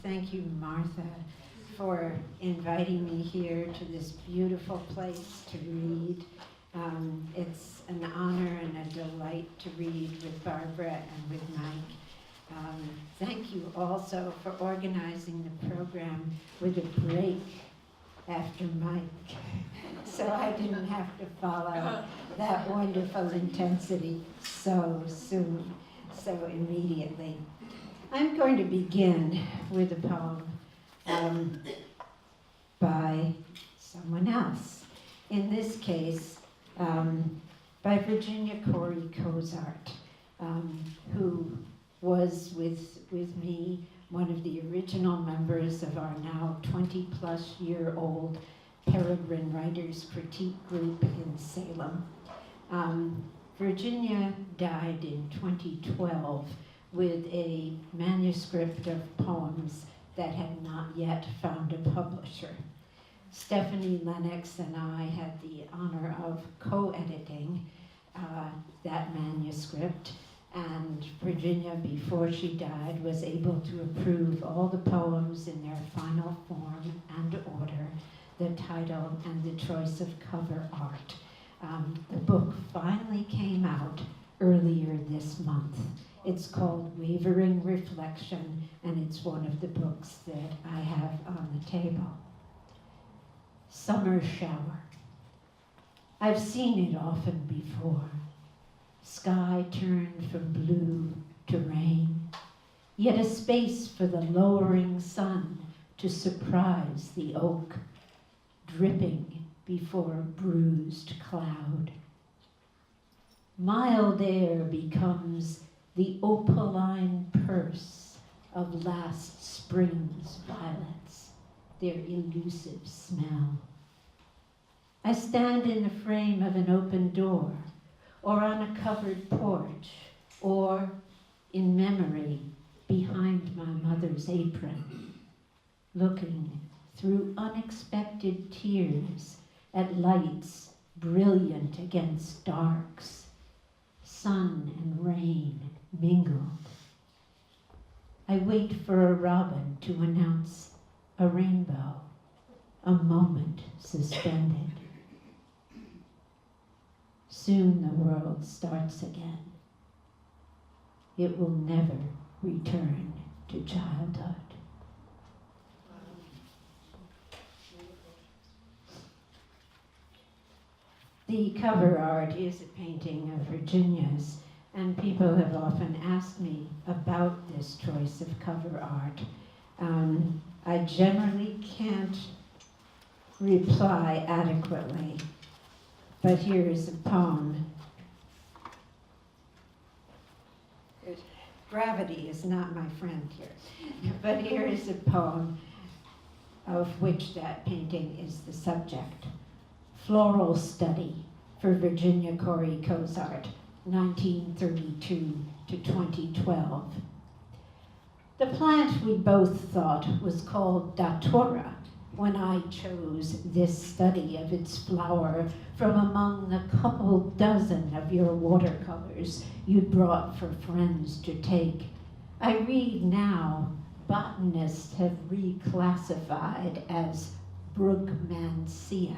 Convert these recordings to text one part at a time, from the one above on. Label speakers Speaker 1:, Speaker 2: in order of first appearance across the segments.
Speaker 1: Thank you, Martha, for inviting me here to this beautiful place to read. It's an honor and a delight to read with Barbara and with Mike. Thank you also for organizing the program with a break after Mike, so I didn't have to follow that wonderful intensity so soon, so immediately. I'm going to begin with a poem by someone else. In this case, by Virginia Corey Cozart, who was with me one of the original members of our now 20-plus-year-old Peregrine Writers Critique Group in Salem. Virginia died in 2012 with a manuscript of poems that had not yet found a publisher. Stephanie Lennox and I had the honor of co-editing that manuscript, and Virginia, before she died, was able to approve all the poems in their final form and order, the title and the choice of cover art. The book finally came out earlier this month. It's called Wavering Reflection, and it's one of the books that I have on the table. Summer shower. I've seen it often before. Sky turned from blue to rain, yet a space for the lowering sun to surprise the oak, dripping before a bruised cloud. Mild air becomes the opaline purse of last spring's violets, their elusive smell. I stand in the frame of an open door, or on a covered porch, or, in memory, behind my mother's apron, looking through unexpected tears at lights brilliant against darks, sun and rain mingled. I wait for a robin to announce a rainbow, a moment suspended. Soon the world starts again. It will never return to childhood. The cover art is a painting of Virginia's, and people have often asked me about this choice of cover art. I generally can't reply adequately, but here is a poem. Gravity is not my friend here, but here is a poem of which that painting is the subject. Floral Study for Virginia Corey Cozart, 1932 to 2012. The plant we both thought was called Datura when I chose this study of its flower from among the couple dozen of your watercolors you'd brought for friends to take. I read now botanists have reclassified as Brugmansia.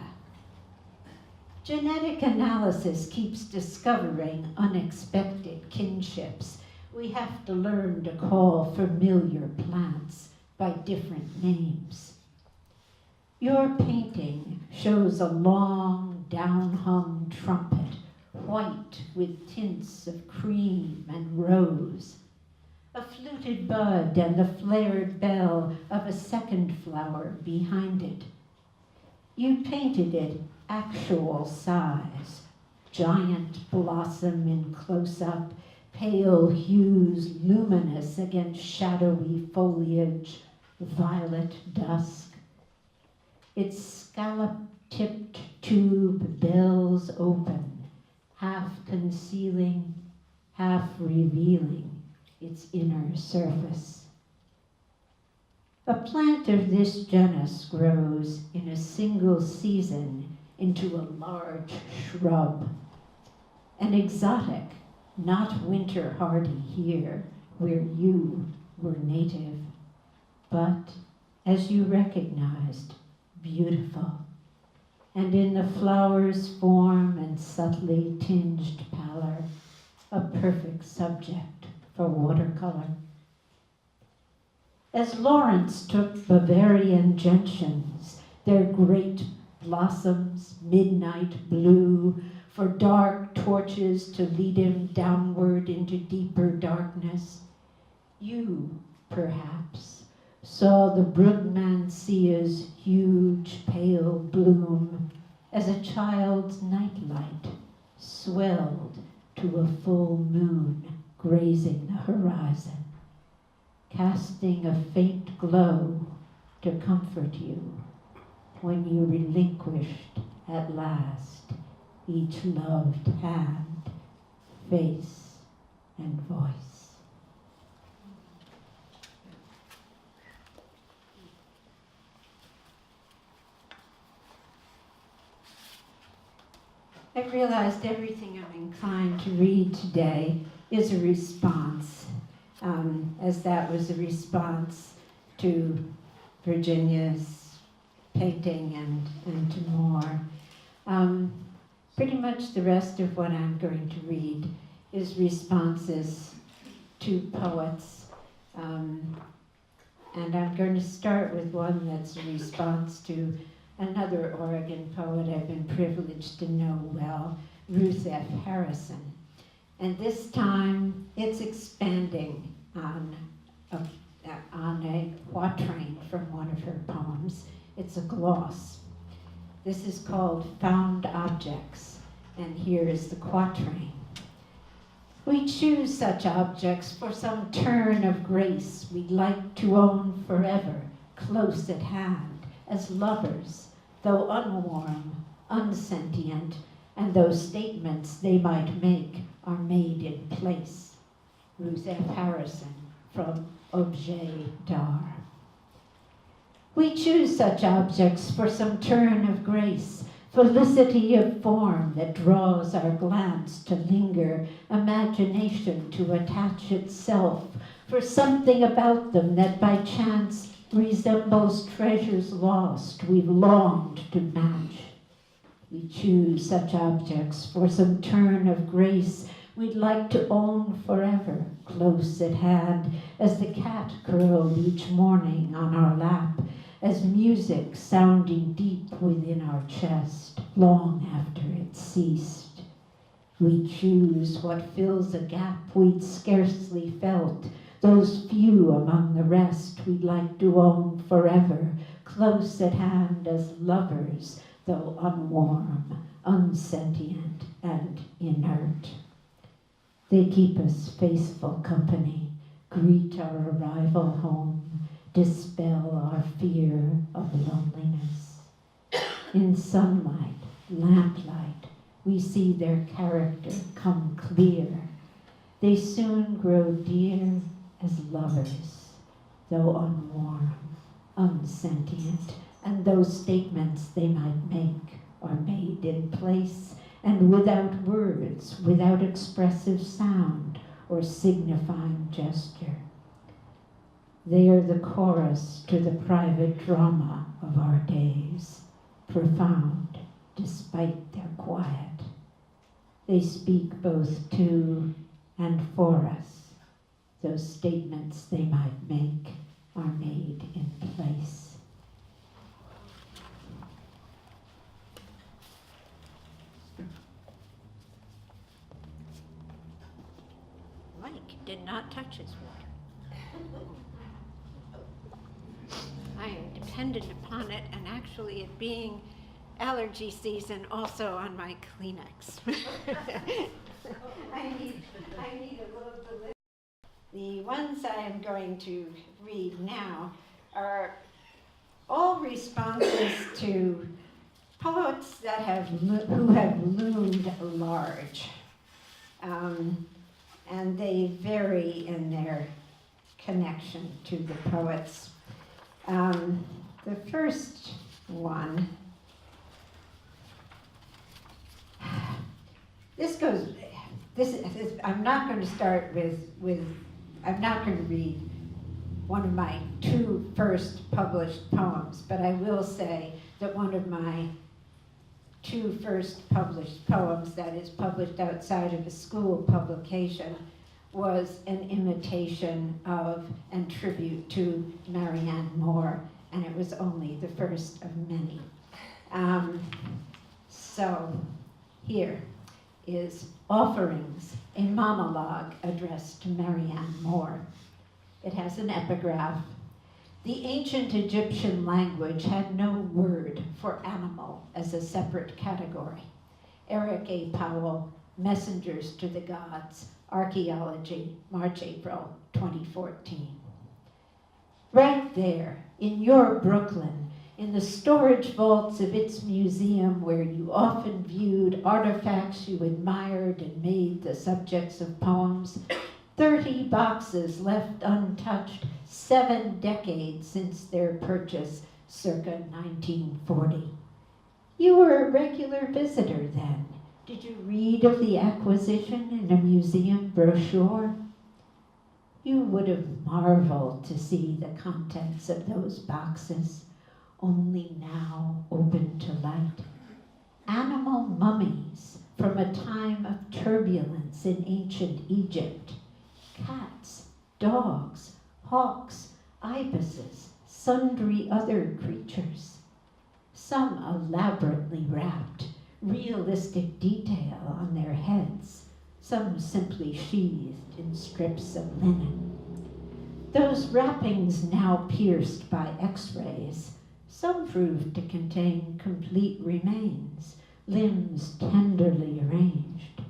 Speaker 1: Genetic analysis keeps discovering unexpected kinships. We have to learn to call familiar plants by different names. Your painting shows a long, down-hung trumpet, white with tints of cream and rose, a fluted bud and the flared bell of a second flower behind it. You painted it actual size, giant blossom in close-up, pale hues luminous against shadowy foliage, violet dusk. Its scallop-tipped tube bells open, half concealing, half revealing its inner surface. A plant of this genus grows in a single season into a large shrub, an exotic, not winter hardy here, where you were native. but, as you recognized, beautiful, and in the flower's form and subtly tinged pallor, a perfect subject for watercolor. As Lawrence took Bavarian gentians, their great blossoms, midnight blue, for dark torches to lead him downward into deeper darkness, you, perhaps, saw the Brugmansia's huge pale bloom as a child's nightlight swelled to a full moon grazing the horizon, casting a faint glow to comfort you when you relinquished at last each loved hand, face, and voice. I realized everything I'm inclined to read today is a response, as that was a response to Virginia's painting and to more. Pretty much the rest of what I'm going to read is responses to poets. And I'm going to start with one that's a response to another Oregon poet I've been privileged to know well, Ruth F. Harrison. And this time it's expanding on a quatrain from one of her poems. It's a gloss. This is called Found Objects, and here is the quatrain. We choose such objects for some turn of grace we'd like to own forever, close at hand, as lovers, though unwarm, unsentient, and those statements they might make are made in place. Ruth F. Harrison from Objet d'Art. We choose such objects for some turn of grace, felicity of form that draws our glance to linger, imagination to attach itself, for something about them that by chance resembles treasures lost we've longed to match. We choose such objects for some turn of grace we'd like to own forever, close at hand, as the cat curled each morning on our lap, as music sounding deep within our chest, long after it ceased. We choose what fills a gap we'd scarcely felt, those few among the rest we'd like to own forever, close at hand as lovers, though unwarm, unsentient, and inert. They keep us faithful company, greet our arrival home, dispel our fear of loneliness. In sunlight, lamplight, we see their character come clear. They soon grow dear as lovers, though unwarm, unsentient, and those statements they might make are made in place and without words, without expressive sound or signifying gesture. They are the chorus to the private drama of our days, profound despite their quiet. They speak both to and for us. Those statements they might make are made in place. Mike did not touch his water. I am dependent upon it, and actually it being allergy season, also on my Kleenex. I need a little delivery. The ones I am going to read now are all responses to poets that who have loomed large, and they vary in their connection to the poets. The first one, I'm not going to start with I'm not going to read one of my two first published poems, but I will say that one of my two first published poems, that is published outside of a school publication, was an imitation of and tribute to Marianne Moore, and it was only the first of many. So here is Offerings, a monologue addressed to Marianne Moore. It has an epigraph. The ancient Egyptian language had no word for animal as a separate category. Eric A. Powell, Messengers to the Gods, Archaeology, March-April 2014. Right there, in your Brooklyn, in the storage vaults of its museum where you often viewed artifacts you admired and made the subjects of poems, 30 boxes left untouched, 7 decades since their purchase, circa 1940. You were a regular visitor then. Did you read of the acquisition in a museum brochure? You would have marveled to see the contents of those boxes, only now open to light. Animal mummies from a time of turbulence in ancient Egypt. Cats, dogs, hawks, ibises, sundry other creatures. Some elaborately wrapped, realistic detail on their heads, some simply sheathed in strips of linen. Those wrappings now pierced by X-rays, some proved to contain complete remains, limbs tenderly arranged.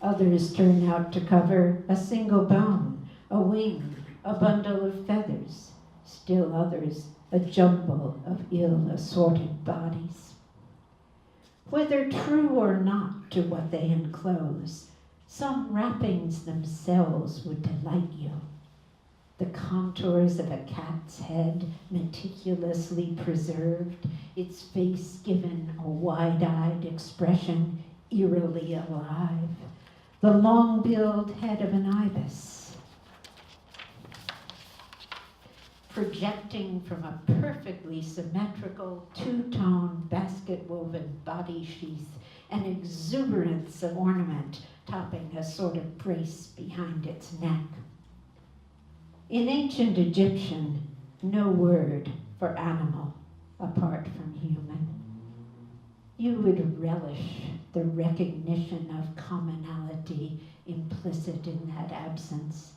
Speaker 1: Others turn out to cover a single bone, a wing, a bundle of feathers. Still others, a jumble of ill-assorted bodies. Whether true or not to what they enclose, some wrappings themselves would delight you. The contours of a cat's head meticulously preserved, its face given a wide-eyed expression, eerily alive. The long-billed head of an ibis, projecting from a perfectly symmetrical two-tone basket-woven body sheath, an exuberance of ornament topping a sort of brace behind its neck. In ancient Egyptian, no word for animal apart from human. You would relish the recognition of commonality implicit in that absence.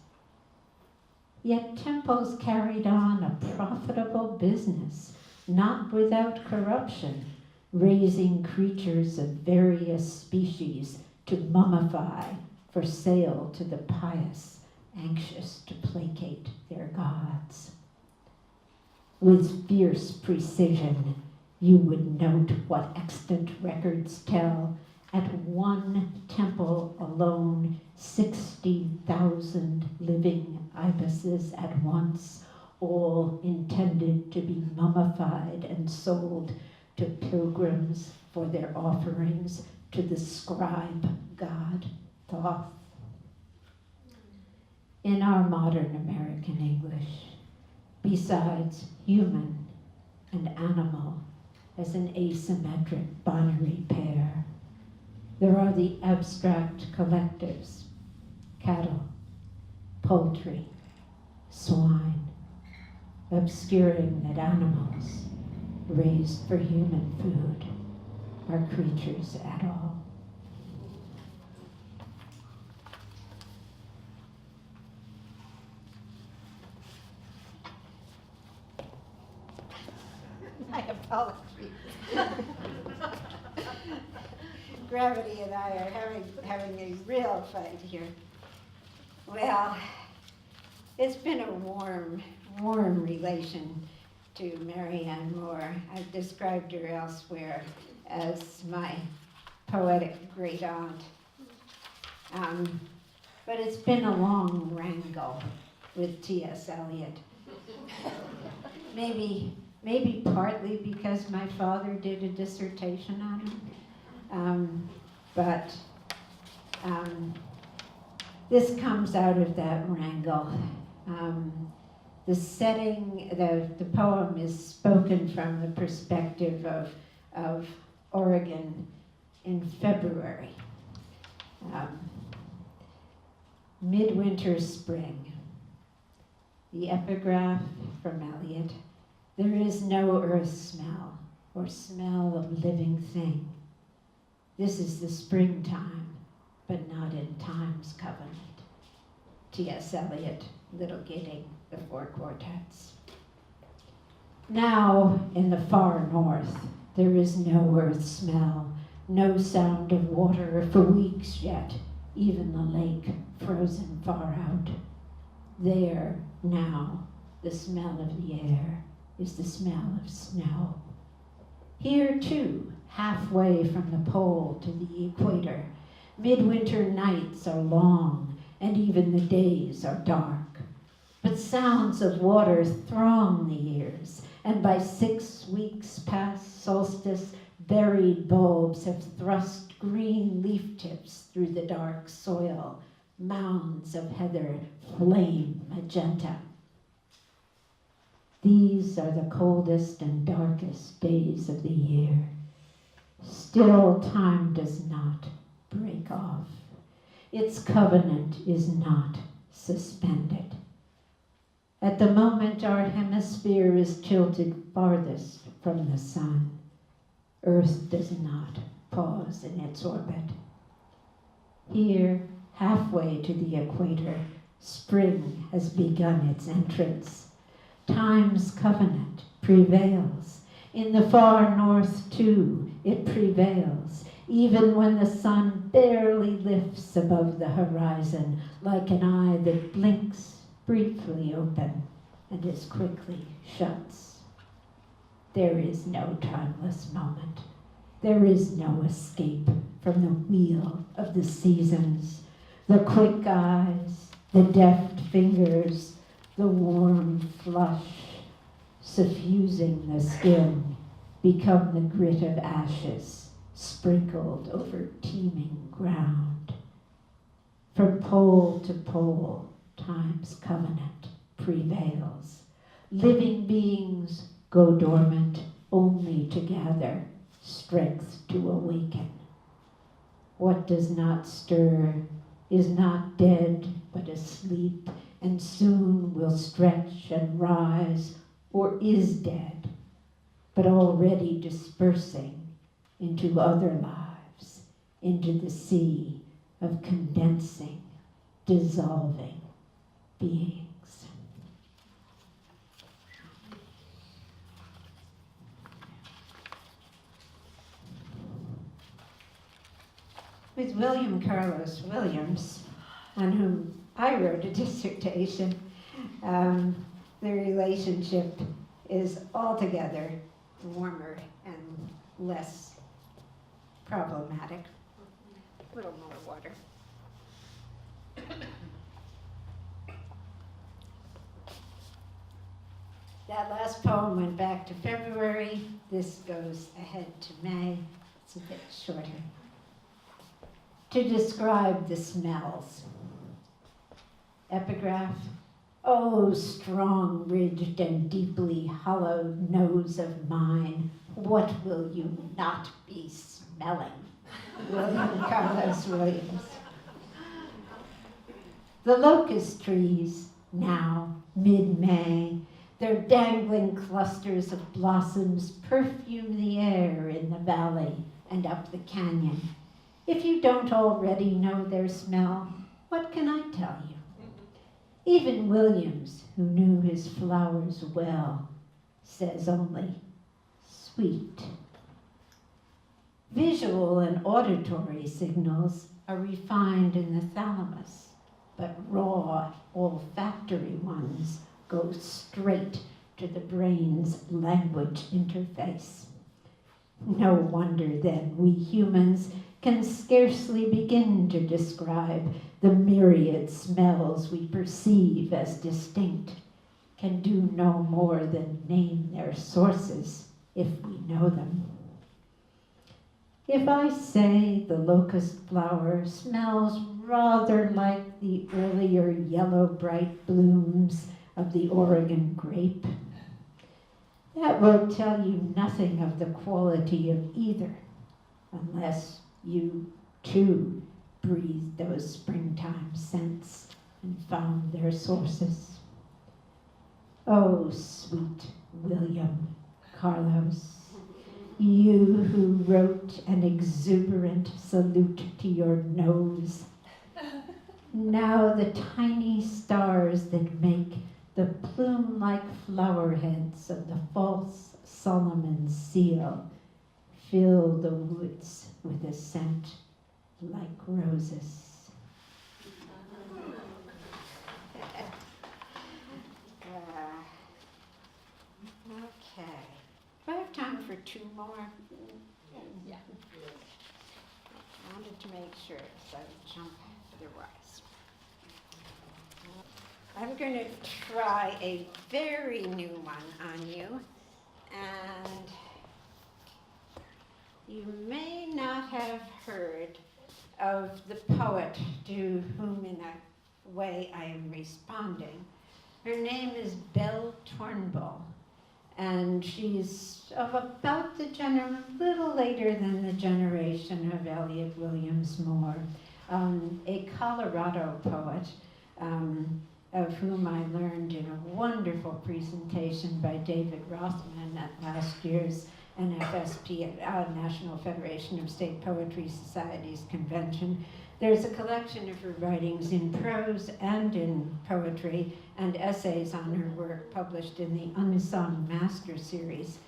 Speaker 1: Yet temples carried on a profitable business, not without corruption, raising creatures of various species to mummify for sale to the pious, anxious to placate their gods. With fierce precision, you would note what extant records tell. At one temple alone, 60,000 living ibises at once, all intended to be mummified and sold to pilgrims for their offerings to the scribe god Thoth. In our modern American English, besides human and animal as an asymmetric binary pair, there are the abstract collectives, cattle, poultry, swine, obscuring that animals raised for human food are creatures at all. My apologies. Gravity and I are having a real fight here. Well, it's been a warm relation to Marianne Moore. I've described her elsewhere as my poetic great aunt. But it's been a long wrangle with T.S. Eliot. Maybe partly because my father did a dissertation on him. But this comes out of that wrangle. The setting, the poem is spoken from the perspective of Oregon in February. Midwinter spring. The epigraph from Eliot: there is no earth smell or smell of living thing. This is the springtime, but not in time's covenant. T.S. Eliot, Little Gidding, the Four Quartets. Now, in the far north, there is no earth smell, no sound of water for weeks yet, even the lake frozen far out. There, now, the smell of the air is the smell of snow. Here, too, halfway from the pole to the equator, midwinter nights are long, and even the days are dark. But sounds of water throng the ears, and by 6 weeks past solstice, buried bulbs have thrust green leaf tips through the dark soil. Mounds of heather flame magenta. These are the coldest and darkest days of the year. Still, time does not break off. Its covenant is not suspended. At the moment, our hemisphere is tilted farthest from the sun. Earth does not pause in its orbit. Here, halfway to the equator, spring has begun its entrance. Time's covenant prevails. In the far north, too, it prevails, even when the sun barely lifts above the horizon, like an eye that blinks briefly open and as quickly shuts. There is no timeless moment. There is no escape from the wheel of the seasons. The quick eyes, the deft fingers, the warm flush suffusing the skin become the grit of ashes sprinkled over teeming ground. From pole to pole, time's covenant prevails. Living beings go dormant only to gather strength to awaken. What does not stir is not dead but asleep, and soon will stretch and rise, or is dead, but already dispersing into other lives, into the sea of condensing, dissolving beings. With William Carlos Williams, on whom I wrote a dissertation, the relationship is altogether warmer and less problematic. A little more water. That last poem went back to February. This goes ahead to May. It's a bit shorter. To describe the smells. Epigraph: oh, strong-ridged and deeply hollowed nose of mine, what will you not be smelling? William Carlos Williams. The locust trees, now mid-May, their dangling clusters of blossoms perfume the air in the valley and up the canyon. If you don't already know their smell, what can I tell you? Even Williams, who knew his flowers well, says only, sweet. Visual and auditory signals are refined in the thalamus, but raw, olfactory ones go straight to the brain's language interface. No wonder, then, we humans can scarcely begin to describe the myriad smells we perceive as distinct, can do no more than name their sources if we know them. If I say the locust flower smells rather like the earlier yellow bright blooms of the Oregon grape. That will tell you nothing of the quality of either, unless you too breathed those springtime scents and found their sources. Oh, sweet William Carlos, you who wrote an exuberant salute to your nose. Now the tiny stars that make the plume-like flower heads of the false Solomon's seal fill the woods with a scent like roses. Okay. Do I have time for two more? Yeah. I wanted to make sure, so I jump otherwise. I'm going to try a very new one on you, and you may not have heard of the poet to whom in a way I am responding. Her name is Belle Turnbull, and she's of about a little later than the generation of Eliot Williams Moore, a Colorado poet, of whom I learned in a wonderful presentation by David Rothman at last year's NFSP, National Federation of State Poetry Societies convention. There's a collection of her writings in prose and in poetry and essays on her work published in the Unsung Master series.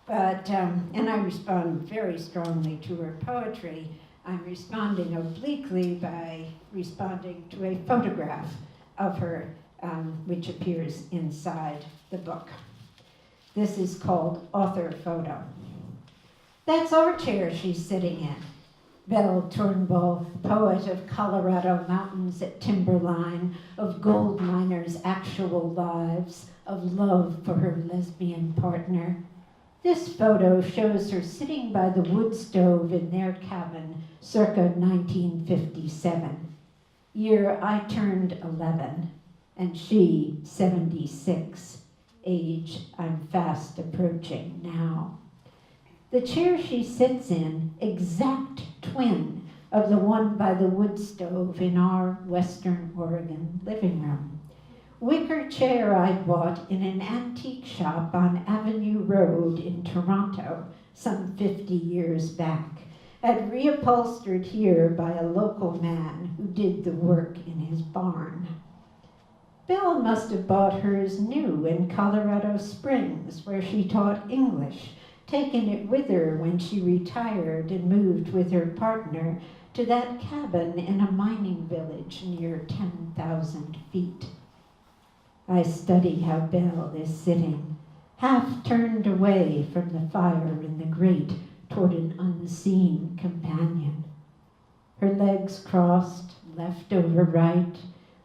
Speaker 1: But, and I respond very strongly to her poetry. I'm responding obliquely by responding to a photograph of her, which appears inside the book. This is called Author Photo. That's our chair she's sitting in. Belle Turnbull, poet of Colorado mountains at timberline, of gold miners' actual lives, of love for her lesbian partner. This photo shows her sitting by the wood stove in their cabin circa 1957. Year I turned 11, and she 76, age I'm fast approaching now. The chair she sits in, exact twin of the one by the wood stove in our Western Oregon living room. Wicker chair I'd bought in an antique shop on Avenue Road in Toronto some 50 years back, had reupholstered here by a local man who did the work in his barn. Belle must have bought hers new in Colorado Springs, where she taught English, taken it with her when she retired and moved with her partner to that cabin in a mining village near 10,000 feet. I study how Belle is sitting, half turned away from the fire in the grate toward an unseen companion. Her legs crossed, left over right,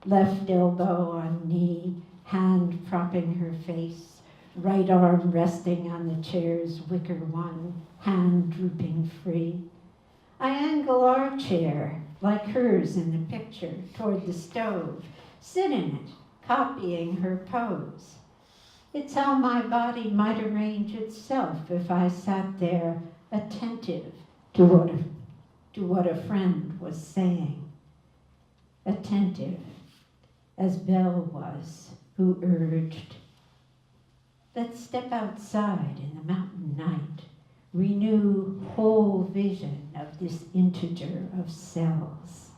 Speaker 1: left elbow on knee, hand propping her face, right arm resting on the chair's wicker one, hand drooping free. I angle our chair, like hers in the picture, toward the stove, sit in it, copying her pose. It's how my body might arrange itself if I sat there attentive to what a friend was saying. Attentive, as Belle was, who urged, let's step outside in the mountain night, renew whole vision of this integer of cells,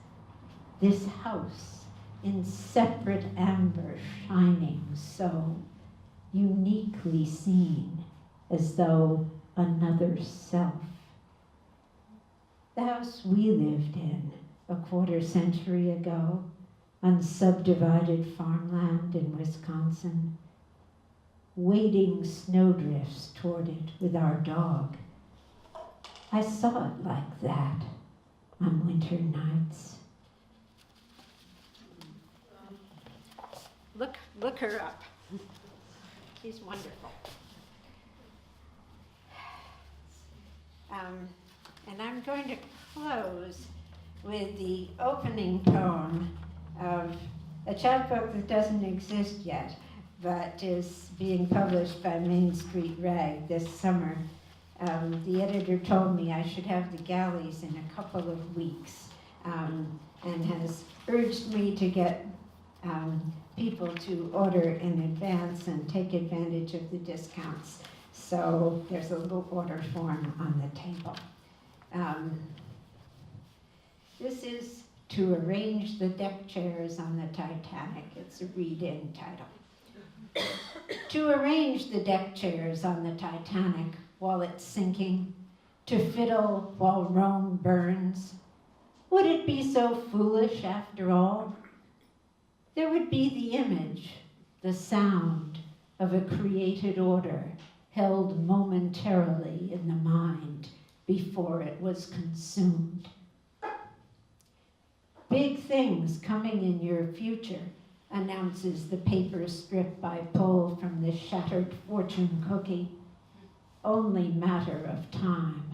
Speaker 1: this house in separate amber shining so uniquely seen as though another self. The house we lived in a quarter century ago on subdivided farmland in Wisconsin, wading snowdrifts toward it with our dog. I saw it like that on winter nights. Look her up. She's wonderful. And I'm going to close with the opening poem of a chapbook that doesn't exist yet, that is being published by Main Street Rag this summer. The editor told me I should have the galleys in a couple of weeks, and has urged me to get people to order in advance and take advantage of the discounts. So there's a little order form on the table. This is To Arrange the Deck Chairs on the Titanic. It's a read-in title. To arrange the deck chairs on the Titanic while it's sinking, to fiddle while Rome burns. Would it be so foolish after all? There would be the image, the sound of a created order held momentarily in the mind before it was consumed. Big things coming in your future, announces the paper strip I pull from the shattered fortune cookie. Only matter of time.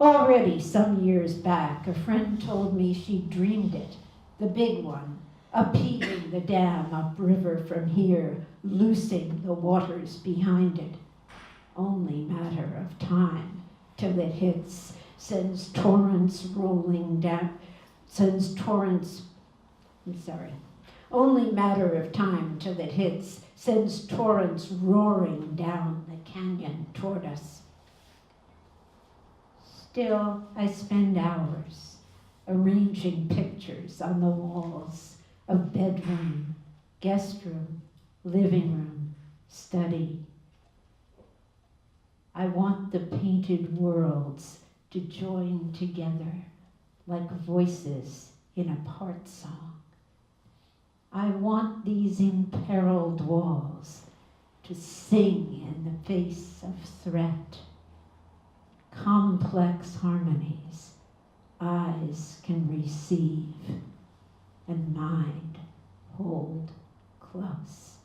Speaker 1: Already some years back, a friend told me she dreamed it, the big one, upheaving the dam upriver from here, loosing the waters behind it. Only matter of time till it hits, sends torrents rolling down, only matter of time till it hits, sends torrents roaring down the canyon toward us. Still, I spend hours arranging pictures on the walls of bedroom, guest room, living room, study. I want the painted worlds to join together like voices in a part song. I want these imperiled walls to sing in the face of threat. Complex harmonies eyes can receive and mind hold close.